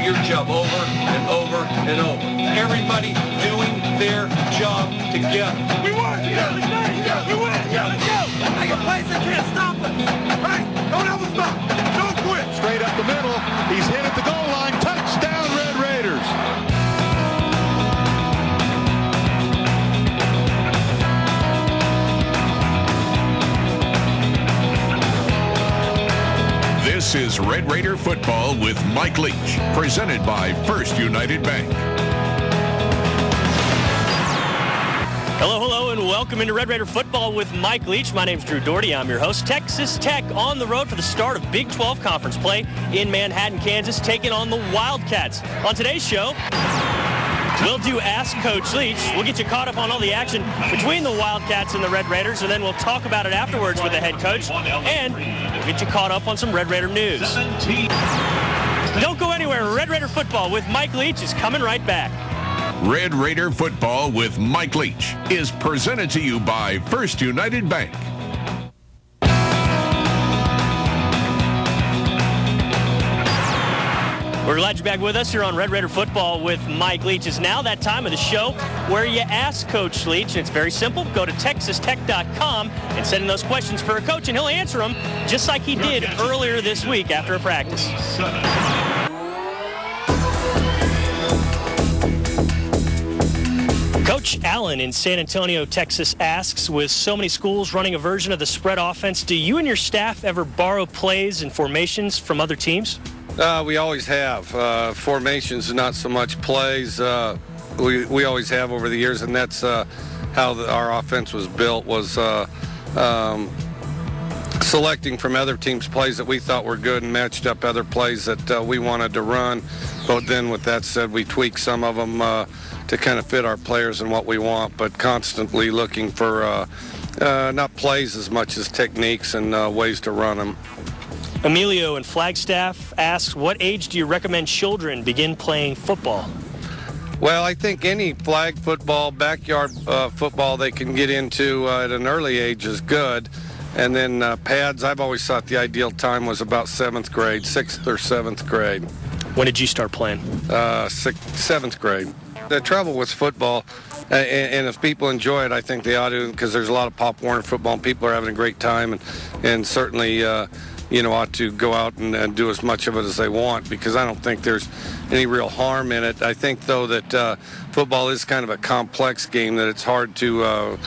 your job over and over and over. Everybody doing their job together. We won! Yeah, we win! Yeah, let's go! Make a place that can't stop us! Right? Don't ever stop! Don't quit! Straight up the middle. He's hit at the goal line. Touchdown, Red Raiders! This is Red Raider Football with Mike Leach, presented by First United Bank. Hello, and welcome into Red Raider Football with Mike Leach. My name's Drew Doherty. I'm your host. Texas Tech on the road for the start of Big 12 Conference play in Manhattan, Kansas, taking on the Wildcats. On today's show, we'll do Ask Coach Leach. We'll get you caught up on all the action between the Wildcats and the Red Raiders, and then we'll talk about it afterwards with the head coach, and we'll get you caught up on some Red Raider news. Don't go anywhere. Red Raider Football with Mike Leach is coming right back. Red Raider Football with Mike Leach is presented to you by First United Bank. We're glad you're back with us here on Red Raider Football with Mike Leach. It's now that time of the show where you ask Coach Leach. It's very simple. Go to texastech.com and send in those questions for a coach, and he'll answer them just like he did earlier this week after a practice. Coach Allen in San Antonio, Texas asks, with so many schools running a version of the spread offense, do you and your staff ever borrow plays and formations from other teams? We always have. Formations, not so much plays. We always have over the years, and that's how our offense was built, was selecting from other teams' plays that we thought were good and matched up other plays that we wanted to run. But then with that said, we tweak some of them to kind of fit our players and what we want, but constantly looking for not plays as much as techniques and ways to run them. Emilio in Flagstaff asks, what age do you recommend children begin playing football? Well, I think any flag football, backyard football they can get into at an early age is good. And then pads, I've always thought the ideal time was about 7th grade, 6th or 7th grade. When did you start playing? 7th grade. The trouble with football, and if people enjoy it, I think they ought to, because there's a lot of Pop Warner football and people are having a great time, and certainly ought to go out and do as much of it as they want, because I don't think there's any real harm in it. I think, though, that football is kind of a complex game, that it's hard to,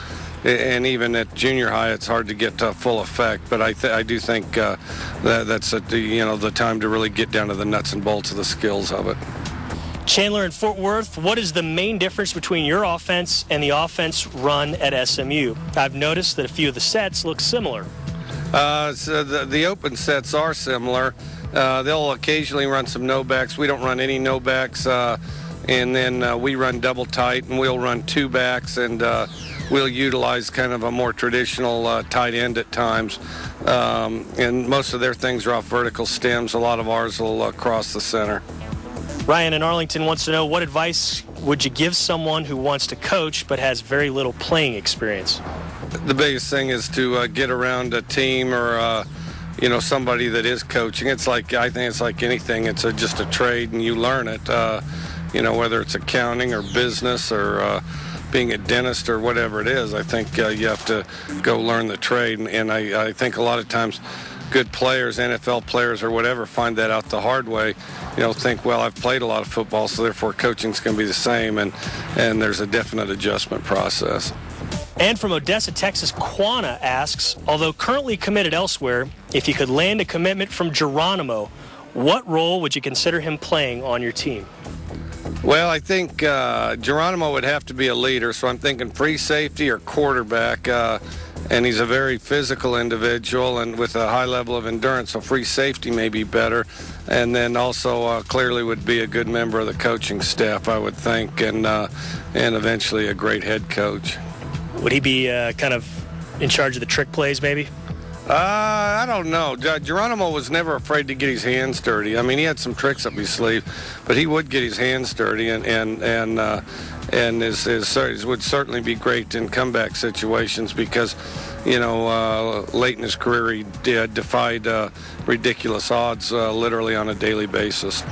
and even at junior high, it's hard to get to full effect. But I do think that's the time to really get down to the nuts and bolts of the skills of it. Chandler in Fort Worth, what is the main difference between your offense and the offense run at SMU? I've noticed that a few of the sets look similar. So the open sets are similar. They'll occasionally run some no-backs. We don't run any no-backs, and then we run double tight, and we'll run 2 backs, and we'll utilize kind of a more traditional tight end at times. And most of their things are off vertical stems. A lot of ours will cross the center. Ryan in Arlington wants to know, what advice would you give someone who wants to coach but has very little playing experience? The biggest thing is to get around a team or somebody that is coaching. I think it's like anything. It's just a trade, and you learn it. Whether it's accounting or business or being a dentist or whatever it is. I think you have to go learn the trade, and I think a lot of times good players, NFL players or whatever, find that out the hard way. Think, well, I've played a lot of football, so therefore coaching's going to be the same, and there's a definite adjustment process. And from Odessa, Texas, Quana asks, although currently committed elsewhere, if you could land a commitment from Geronimo, what role would you consider him playing on your team? Well, I think Geronimo would have to be a leader, so I'm thinking free safety or quarterback, and he's a very physical individual and with a high level of endurance, so free safety may be better. And then also clearly would be a good member of the coaching staff, I would think, and eventually a great head coach. Would he be kind of in charge of the trick plays, maybe? I don't know. Geronimo was never afraid to get his hands dirty. I mean, he had some tricks up his sleeve, but he would get his hands dirty, and would certainly be great in comeback situations because, late in his career he defied ridiculous odds literally on a daily basis.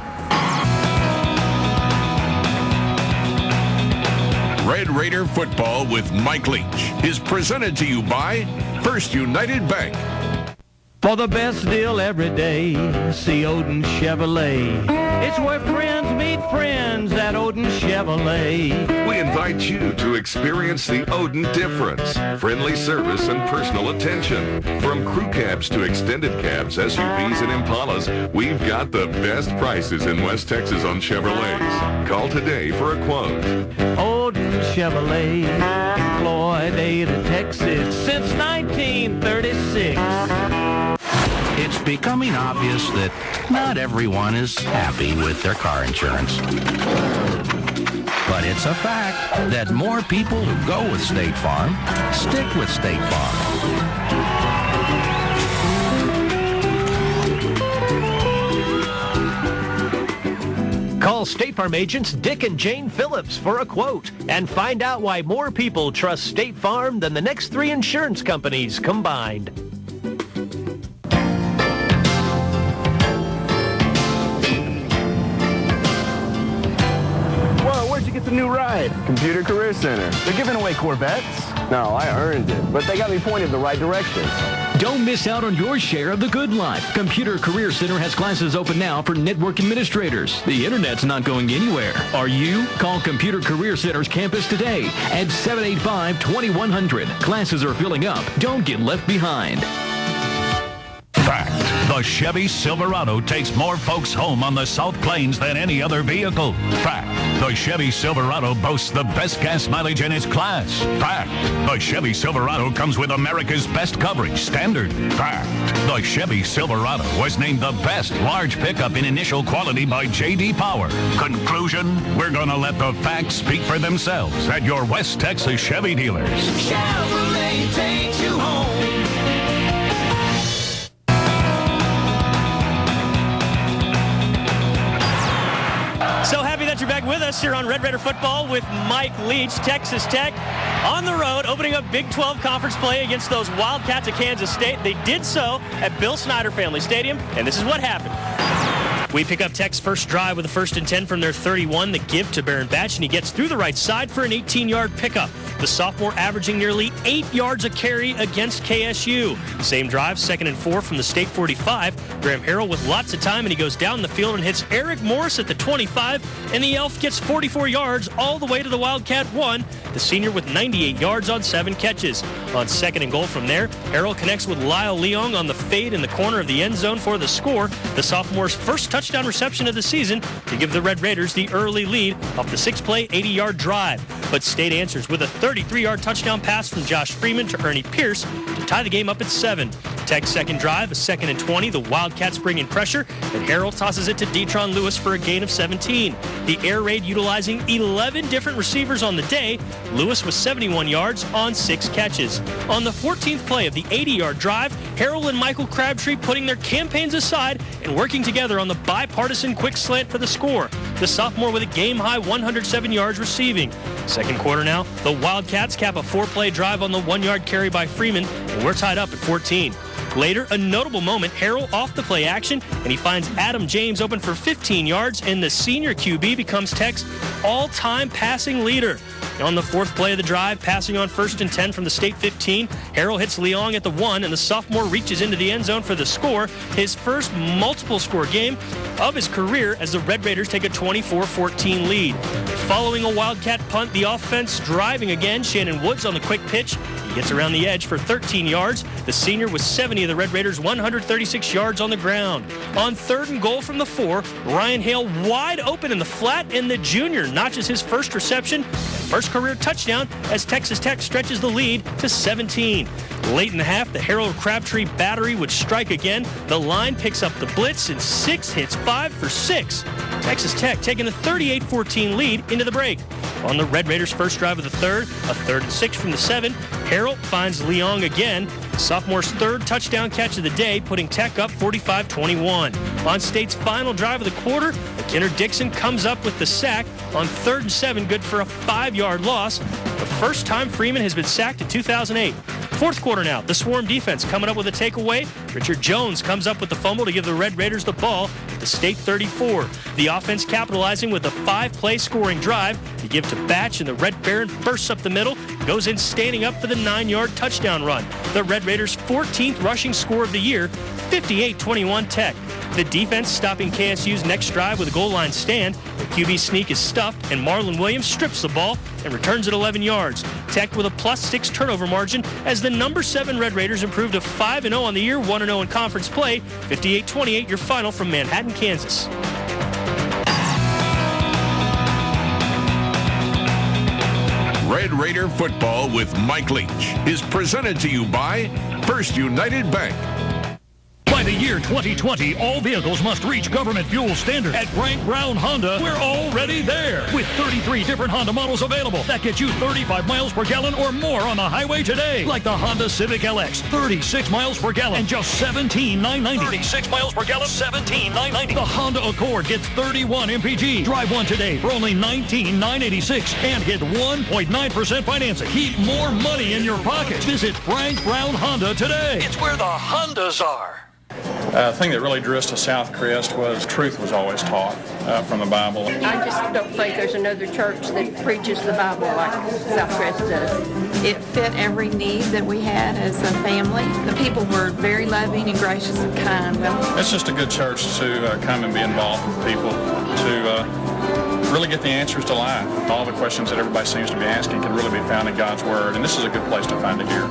Red Raider Football with Mike Leach is presented to you by First United Bank. For the best deal every day, see Odin Chevrolet. It's where friends meet friends at Odin Chevrolet. We invite you to experience the Odin difference. Friendly service and personal attention. From crew cabs to extended cabs, SUVs and Impalas, we've got the best prices in West Texas on Chevrolets. Call today for a quote. Odin Chevrolet, Floydada, Texas, since 1936. It's becoming obvious that not everyone is happy with their car insurance. But it's a fact that more people who go with State Farm stick with State Farm. Call State Farm agents Dick and Jane Phillips for a quote and find out why more people trust State Farm than the next 3 insurance companies combined. Get the new ride. Computer Career Center. They're giving away Corvettes. No, I earned it, but they got me pointed the right direction. Don't miss out on your share of the good life. Computer Career Center has classes open now for network administrators. The internet's not going anywhere. Are you? Call Computer Career Center's campus today at 785-2100. Classes are filling up. Don't get left behind. Fact. The Chevy Silverado takes more folks home on the South Plains than any other vehicle. Fact. The Chevy Silverado boasts the best gas mileage in its class. Fact. The Chevy Silverado comes with America's best coverage standard. Fact. The Chevy Silverado was named the best large pickup in initial quality by J.D. Power. Conclusion, we're going to let the facts speak for themselves at your West Texas Chevy dealers. Chevrolet takes you home. So happy that you're back with us here on Red Raider Football with Mike Leach. Texas Tech on the road, opening up Big 12 conference play against those Wildcats of Kansas State. They did so at Bill Snyder Family Stadium, and this is what happened. We pick up Tech's first drive with a 1st and 10 from their 31. The give to Baron Batch, and he gets through the right side for an 18-yard pickup. The sophomore averaging nearly 8 yards a carry against KSU. Same drive, 2nd and 4 from the State 45. Graham Harrell with lots of time, and he goes down the field and hits Eric Morris at the 25, and the Elf gets 44 yards all the way to the Wildcat 1. The senior with 98 yards on 7 catches. On 2nd and goal from there, Harrell connects with Lyle Leong on the fade in the corner of the end zone for the score. The sophomore's first touchdown reception of the season to give the Red Raiders the early lead off the 6-play, 80-yard drive. But State answers with a 33-yard touchdown pass from Josh Freeman to Ernie Pierce to tie the game up at 7. Tech's second drive, a 2nd and 20. The Wildcats bring in pressure, and Harrell tosses it to Detron Lewis for a gain of 17. The air raid utilizing 11 different receivers on the day. Lewis with 71 yards on 6 catches. On the 14th play of the 80-yard drive, Harrell and Michael Crabtree putting their campaigns aside and working together on the bipartisan quick slant for the score. The sophomore with a game-high 107 yards receiving. Second quarter now, the Wildcats cap a 4-play drive on the 1-yard carry by Freeman, and we're tied up at 14. Later, a notable moment, Harrell off the play action, and he finds Adam James open for 15 yards, and the senior QB becomes Tech's all-time passing leader. On the 4th play of the drive, passing on 1st and 10 from the State 15, Harrell hits Leong at the 1, and the sophomore reaches into the end zone for the score, his first multiple-score game of his career as the Red Raiders take a 24-14 lead. Following a Wildcat punt, the offense driving again. Shannon Woods on the quick pitch. He gets around the edge for 13 yards. The senior with 70 of the Red Raiders, 136 yards on the ground. On 3rd and goal from the 4, Ryan Hale wide open in the flat, and the junior notches his first reception and first career touchdown as Texas Tech stretches the lead to 17. Late in the half, the Harold Crabtree battery would strike again. The line picks up the blitz, and 6 hits 5 for 6. Texas Tech taking the 38-14 lead into the break. On the Red Raiders' first drive of the 3rd, a 3rd and 6 from the 7, Harold finds Leong again. Sophomore's 3rd touchdown catch of the day, putting Tech up 45-21. On State's final drive of the quarter, McKinnon Dixon comes up with the sack on 3rd and 7, good for a 5-yard loss. the first time Freeman has been sacked in 2008. Fourth quarter now, the Swarm defense coming up with a takeaway. Richard Jones comes up with the fumble to give the Red Raiders the ball at the State 34. The offense capitalizing with a 5-play scoring drive to give to Batch, and the Red Baron bursts up the middle, goes in standing up for the 9-yard touchdown run. The Red Raiders' 14th rushing score of the year, 58-21 Tech. The defense stopping KSU's next drive with a goal line stand. The QB sneak is stuffed, and Marlon Williams strips the ball and returns it 11 yards. Tech with a +6 turnover margin as the number 7 Red Raiders improved to 5-0 on the year, 1-0 in conference play. 58-28 your final from Manhattan, Kansas. Red Raider Football with Mike Leach is presented to you by First United Bank. By the year 2020, all vehicles must reach government fuel standard. At Frank Brown Honda, we're already there. With 33 different Honda models available that get you 35 miles per gallon or more on the highway today. Like the Honda Civic LX, 36 miles per gallon and just $17,990. 36 miles per gallon, $17,990. The Honda Accord gets 31 mpg. Drive one today for only $19,986 and get 1.9% financing. Keep more money in your pocket. Visit Frank Brown Honda today. It's where the Hondas are. The thing that really drew us to South Crest was truth was always taught from the Bible. I just don't think there's another church that preaches the Bible like South Crest does. It fit every need that we had as a family. The people were very loving and gracious and kind. It's just a good church to come and be involved with people, to really get the answers to life. All the questions that everybody seems to be asking can really be found in God's Word, and this is a good place to find it here.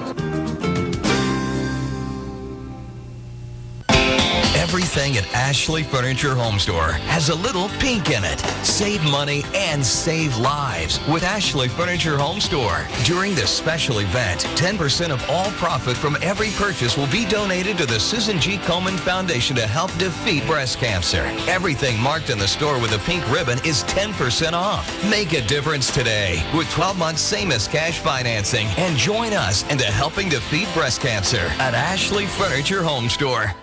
Everything at Ashley Furniture Home Store has a little pink in it. Save money and save lives with Ashley Furniture Home Store. During this special event, 10% of all profit from every purchase will be donated to the Susan G. Komen Foundation to help defeat breast cancer. Everything marked in the store with a pink ribbon is 10% off. Make a difference today with 12 months same as cash financing and join us into helping defeat breast cancer at Ashley Furniture Home Store.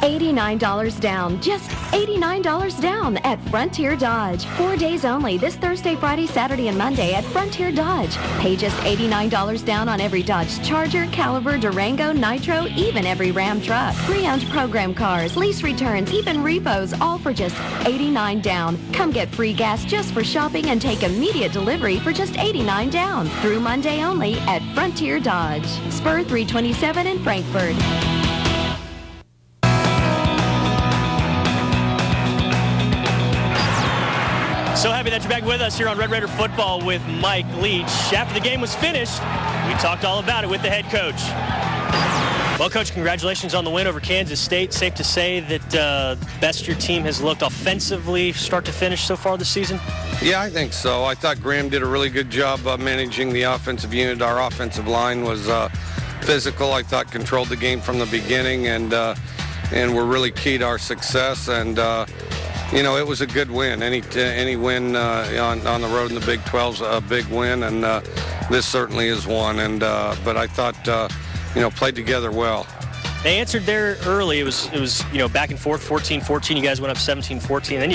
$89 down, just $89 down at Frontier Dodge. 4 days only, this Thursday, Friday, Saturday, and Monday at Frontier Dodge. Pay just $89 down on every Dodge Charger, Caliber, Durango, Nitro, even every Ram truck. Pre-owned program cars, lease returns, even repos, all for just $89 down. Come get free gas just for shopping and take immediate delivery for just $89 down. Through Monday only at Frontier Dodge. Spur 327 in Frankfort. So happy that you're back with us here on Red Raider Football with Mike Leach. After the game was finished, we talked all about it with the head coach. Well, Coach, congratulations on the win over Kansas State. Safe to say that best your team has looked offensively start to finish so far this season? Yeah, I think so. I thought Graham did a really good job managing the offensive unit. Our offensive line was physical. I thought controlled the game from the beginning and were really key to our success. And you know, it was a good win. Any win on the road in the Big 12's a big win, and this certainly is one. And but I thought, you know, played together well. They answered there early. It was you know, back and forth, 14-14. You guys went up 17-14. Then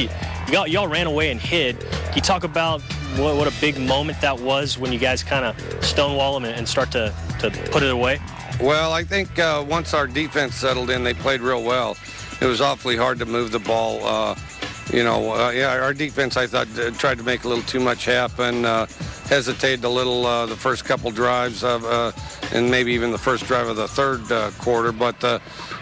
y'all ran away and hid. Can you talk about what a big moment that was when you guys kind of stonewall them and start to put it away? Well, I think once our defense settled in, they played real well. It was awfully hard to move the ball. Yeah, our defense, I thought, tried to make a little too much happen, hesitated a little the first couple drives and maybe even the first drive of the third quarter. But,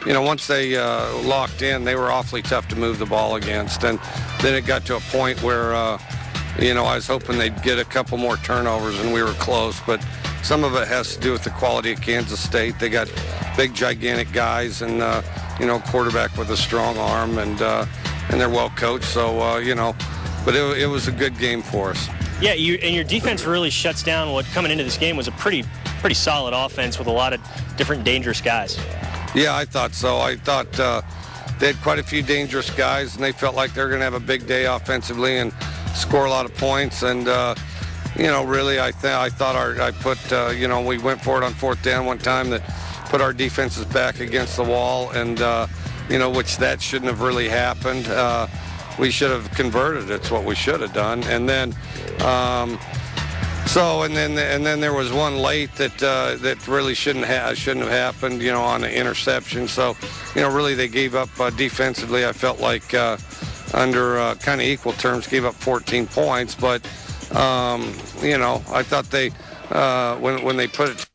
you know, once they locked in, they were awfully tough to move the ball against. And then it got to a point where, you know, I was hoping they'd get a couple more turnovers, and we were close. But some of it has to do with the quality of Kansas State. They got big, gigantic guys and, you know, quarterback with a strong arm, and they're well coached, so you know, but it was a good game for us. Yeah, and your defense really shuts down what coming into this game was a pretty solid offense with a lot of different dangerous guys. Yeah, I thought so. I thought they had quite a few dangerous guys, and they felt like they're going to have a big day offensively and score a lot of points. And you know, really, I thought you know, we went for it on fourth down one time that put our defenses back against the wall, and you know, which that shouldn't have really happened. We should have converted. It's what we should have done. And then, So and then there was one late that really shouldn't have happened, on the interception. So, really they gave up defensively. I felt like under kind of equal terms gave up 14 points, but I thought they when they put it